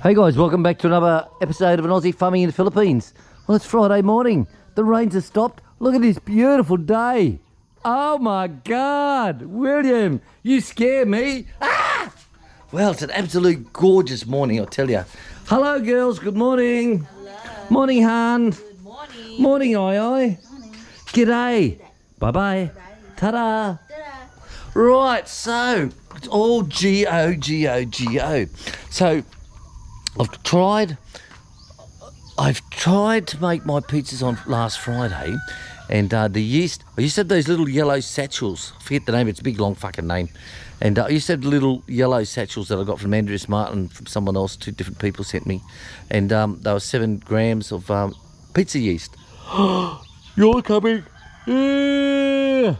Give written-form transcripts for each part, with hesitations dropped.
Hey guys, welcome back to another episode of an Aussie farming in the Philippines. Well, it's Friday morning. The rains have stopped. Look at this beautiful day. Oh my God, William, you scare me. Ah! Well, it's an absolute gorgeous morning, I'll tell you. Hello girls, good morning. Hello. Morning, Han. Good morning. Morning, Ai. Morning. G'day. Bye-bye. Ta-da. Ta-da. Right, so it's all G-O. So I've tried to make my pizzas on last Friday, and the yeast, I used to have those little yellow satchels. I forget the name, it's a big long fucking name. And I used to have little yellow satchels that I got from Andreas Martin, from someone else, 2 different people sent me. And they were 7 grams of pizza yeast. You're coming. Yeah.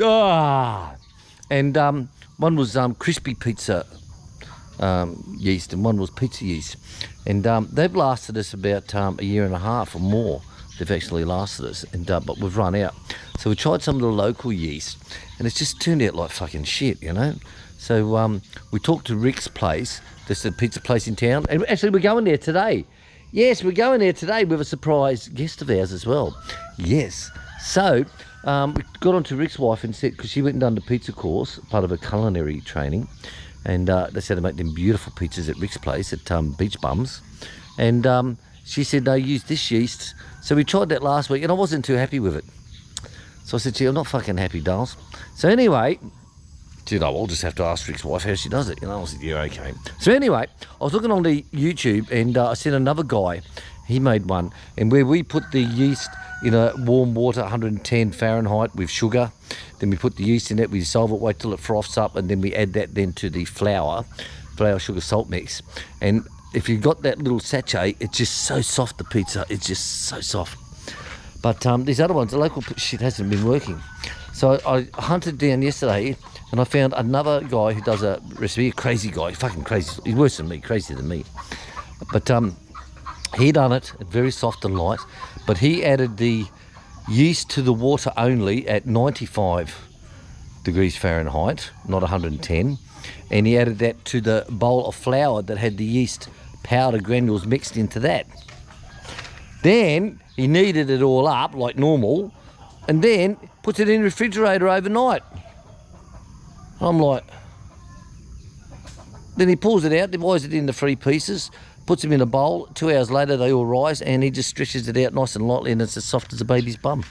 Ah. And one was crispy pizza yeast, and one was pizza yeast, and they've lasted us about a year and a half or more. They've actually lasted us, and but we've run out. So we tried some of the local yeast, and it's just turned out like fucking shit, you know. So we talked to Rick's place, that's the pizza place in town, and actually we're going there today. Yes, we're going there today with a surprise guest of ours as well. Yes. So we got on to Rick's wife and said, because she went and done the pizza course, part of a culinary training, and they said they make them beautiful pizzas at Rick's place at BeachBuns, and she said they use this yeast. So we tried that last week, and I wasn't too happy with it. So I said, gee, I'm not fucking happy, dolls. So anyway, dude, I'll just have to ask Rick's wife how she does it. You know, I said, yeah, okay. So anyway, I was looking on the YouTube, and I seen another guy. He made one, and where we put the yeast in a warm water, 110 Fahrenheit with sugar. Then we put the yeast in it, we dissolve it, wait till it froths up, and then we add that then to the flour, sugar, salt mix. And if you've got that little sachet, it's just so soft, the pizza. It's just so soft. But these other ones, the local shit hasn't been working. So I hunted down yesterday, and I found another guy who does a recipe, a crazy guy, fucking crazy. He's worse than me, crazier than me. But he done it very soft and light, but he added the yeast to the water only at 95 degrees Fahrenheit, not 110, and he added that to the bowl of flour that had the yeast powder granules mixed into that. Then he kneaded it all up like normal, and then puts it in the refrigerator overnight. I'm like, then he pulls it out, divides it into 3 pieces, puts them in a bowl. 2 hours later, they all rise, and he just stretches it out nice and lightly, and it's as soft as a baby's bum.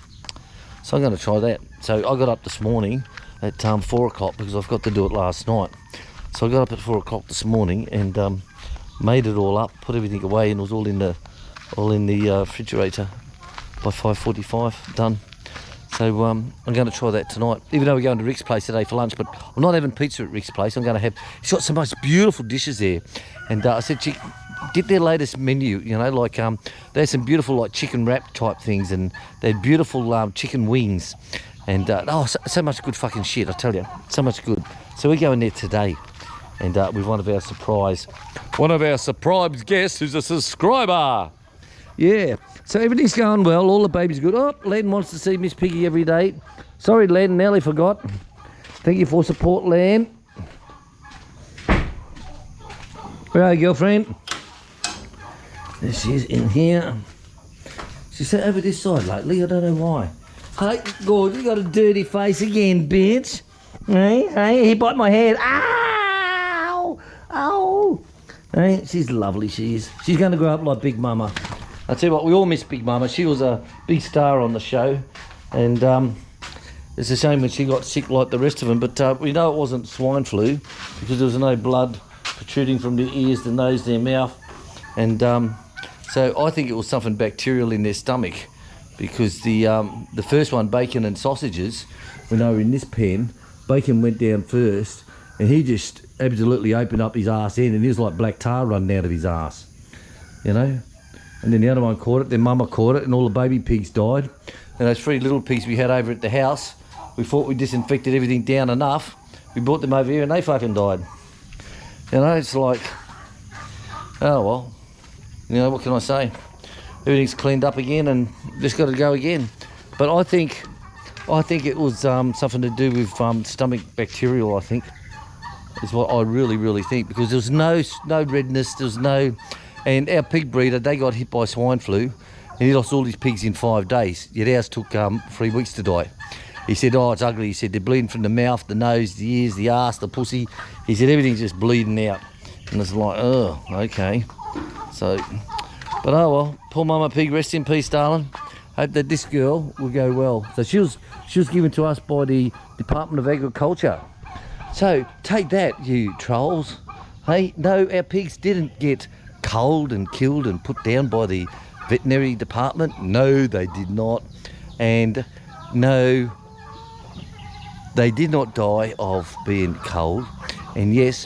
So I'm going to try that. So I got up this morning at 4 o'clock because I forgot to do it last night. So I got up at 4 o'clock this morning and made it all up, put everything away, and it was all in the refrigerator by 5:45. Done. So I'm going to try that tonight, even though we're going to Rick's place today for lunch. But I'm not having pizza at Rick's place. I'm going to have, he's got some nice beautiful dishes there, and I said, get their latest menu, you know, like there's some beautiful like chicken wrap type things, and they're beautiful chicken wings, and so much good fucking shit, I tell you, so much good. So we're going there today, and with one of our surprise guests who's a subscriber. Yeah, so everything's going well, all the babies good. Oh, Len wants to see Miss Piggy every day. Sorry, Len, nearly forgot. Thank you for support, Len. Where are you, girlfriend? There she is in here. She sat over this side lately, I don't know why. Hey, God, you got a dirty face again, bitch. Hey, he bite my head. Ow! Ow! Hey, she's lovely, she is. She's going to grow up like Big Mama. I tell you what, we all miss Big Mama. She was a big star on the show, and it's a shame when she got sick like the rest of them, but we know it wasn't swine flu because there was no blood protruding from their ears, their nose, their mouth, and so I think it was something bacterial in their stomach, because the first one, bacon and sausages, when they were in this pen, bacon went down first, and he just absolutely opened up his arse end, and there was like black tar running out of his arse, you know. And then the other one caught it, then Mama caught it, and all the baby pigs died. And those 3 little pigs we had over at the house, we thought we disinfected everything down enough. We brought them over here and they fucking died. You know, it's like, oh well, you know, what can I say? Everything's cleaned up again and just got to go again. But I think it was something to do with stomach bacterial, I think. is what I really think, because there was no redness, there was no, and our pig breeder, they got hit by swine flu, and he lost all his pigs in 5 days. Yet ours took 3 weeks to die. He said, oh, it's ugly. He said, they're bleeding from the mouth, the nose, the ears, the arse, the pussy. He said, everything's just bleeding out. And it's like, oh, okay. So, but oh well, poor Mama Pig, rest in peace, darling. Hope that this girl will go well. So she was given to us by the Department of Agriculture. So take that, you trolls. Hey, no, our pigs didn't get culled and killed and put down by the veterinary department. No, they did not. And no, they did not die of being culled. And yes,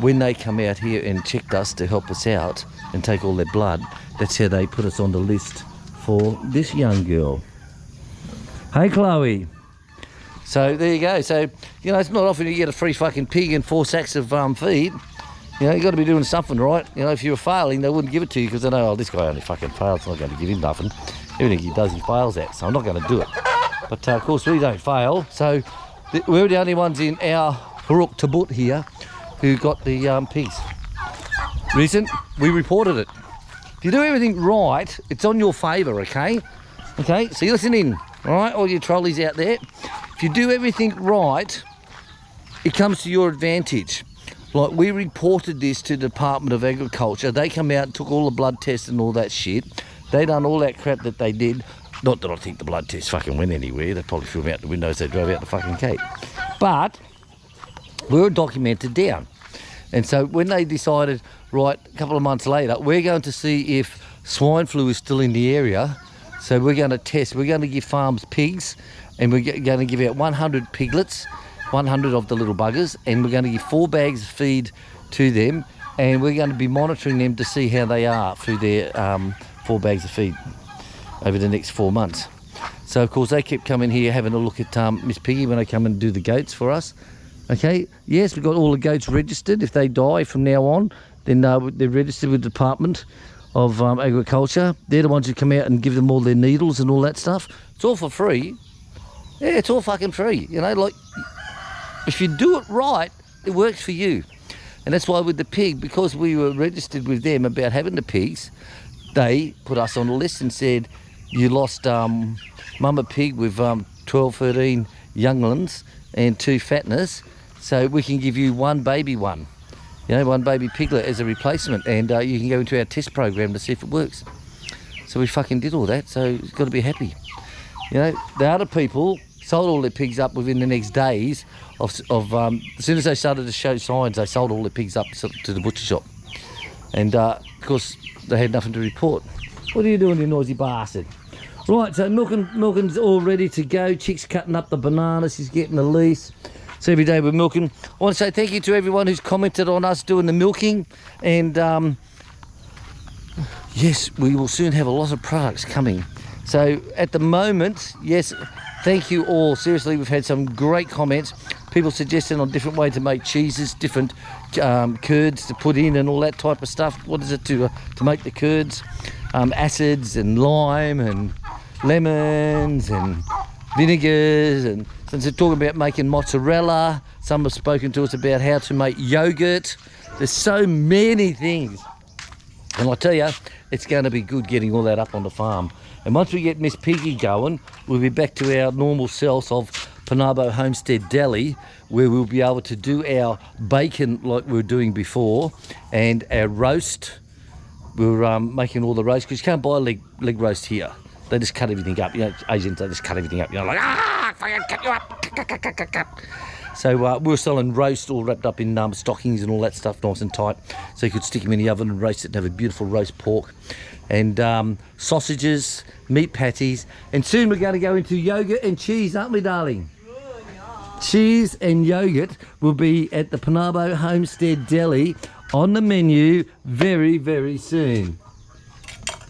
when they come out here and checked us to help us out and take all their blood, that's how they put us on the list for this young girl. Hey, Chloe. So there you go. So, you know, it's not often you get a free fucking pig and 4 sacks of feed. You know, you got to be doing something right. You know, if you were failing, they wouldn't give it to you because they know, oh, this guy only fucking fails. I'm not going to give him nothing. Everything he does, he fails at. So I'm not going to do it. But of course, we don't fail. So we're the only ones in our Huruk Tabut here who got the pigs. Reason? We reported it. If you do everything right, it's on your favour, okay? Okay, so you listen in, all right, all you trolleys out there. If you do everything right, it comes to your advantage. Like, we reported this to the Department of Agriculture. They come out and took all the blood tests and all that shit. They done all that crap that they did. Not that I think the blood test fucking went anywhere. They probably threw them out the windows. They drove out the fucking gate. But we were documented down. And so when they decided, right, a couple of months later, we're going to see if swine flu is still in the area. So we're going to test. We're going to give farms pigs, and we're going to give out 100 piglets, 100 of the little buggers, and we're going to give 4 bags of feed to them, and we're going to be monitoring them to see how they are through their 4 bags of feed over the next 4 months. So of course they kept coming here having a look at Miss Piggy when they come and do the goats for us. Okay, yes, we've got all the goats registered. If they die from now on, then they're registered with the Department of Agriculture. They're the ones who come out and give them all their needles and all that stuff. It's all for free. Yeah, it's all fucking free. You know, like, if you do it right, it works for you. And that's why with the pig, because we were registered with them about having the pigs, they put us on the list and said, you lost Mama Pig with 12, 13 younglings and 2 fatteners, so we can give you 1 baby one. You know, 1 baby piglet as a replacement, and you can go into our test program to see if it works. So we fucking did all that, so you've got to be happy. You know, the other people sold all their pigs up within the next days of as soon as they started to show signs, they sold all their pigs up to the butcher shop. And of course, they had nothing to report. What are you doing, you noisy bastard? Right, so milking's all ready to go. Chick's cutting up the bananas, she's getting the lease. So every day we're milking. I want to say thank you to everyone who's commented on us doing the milking. And yes, we will soon have a lot of products coming. So at the moment, yes, thank you all. Seriously, we've had some great comments. People suggesting on different ways to make cheeses, different curds to put in and all that type of stuff. What is it to make the curds? Acids and lime and lemons and vinegars, and since they're talking about making mozzarella, some have spoken to us about how to make yogurt. There's so many things, and I tell you, it's going to be good getting all that up on the farm. And once we get Miss Piggy going, we'll be back to our normal selves of Panabo Homestead Deli, where we'll be able to do our bacon like we were doing before, and our roast. We're making all the roast, because you can't buy leg roast here. They just cut everything up. You know, Asians, they just cut everything up. You know, like, fucking cut you up. So we're selling roast all wrapped up in stockings and all that stuff, nice and tight. So you could stick them in the oven and roast it and have a beautiful roast pork. And sausages, meat patties. And soon we're going to go into yogurt and cheese, aren't we, darling? Cheese and yogurt will be at the Panabo Homestead Deli on the menu very, very soon.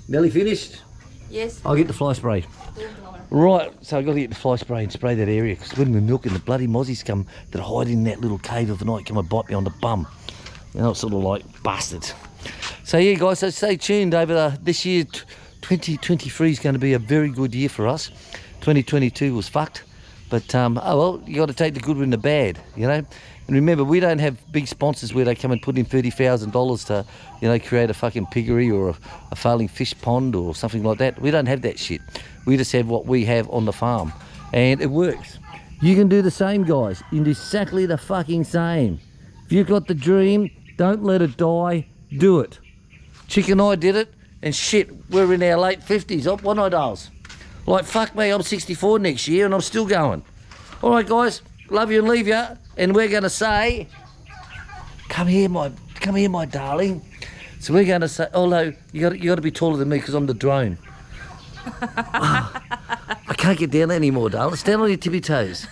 Nearly finished? Yes. I'll get the fly spray. Right, so I've got to get the fly spray and spray that area, because when we're milking, the bloody mozzies come that hide in that little cave of the night, come and bite me on the bum. You know, it's sort of like bastards. So yeah, guys, so stay tuned over this year. 2023 is going to be a very good year for us. 2022 was fucked. But, oh well, you got to take the good with the bad, you know. And remember, we don't have big sponsors where they come and put in $30,000 to, you know, create a fucking piggery or a failing fish pond or something like that. We don't have that shit. We just have what we have on the farm. And it works. You can do the same, guys. You can do exactly the fucking same. If you've got the dream, don't let it die. Do it. Chick and I did it. And shit, we're in our late 50s. Oh, what I does? Like, fuck me, I'm 64 next year and I'm still going. All right, guys. Love you and leave you. And we're going to say, come here, my darling. So we're going to say, although you got to be taller than me because I'm the drone. Oh, I can't get down anymore, darling. Stand on your tippy toes.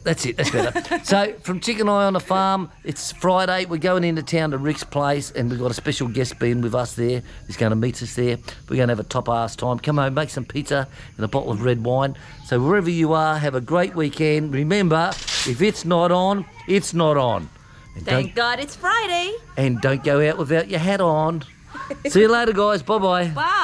That's it, that's better. So, from Chick and I on the farm, it's Friday. We're going into town to Rick's place, and we've got a special guest being with us there. He's going to meet us there. We're going to have a top-ass time. Come home, make some pizza and a bottle of red wine. So, wherever you are, have a great weekend. Remember, if it's not on, it's not on. And Thank God it's Friday. And don't go out without your hat on. See you later, guys. Bye-bye. Bye.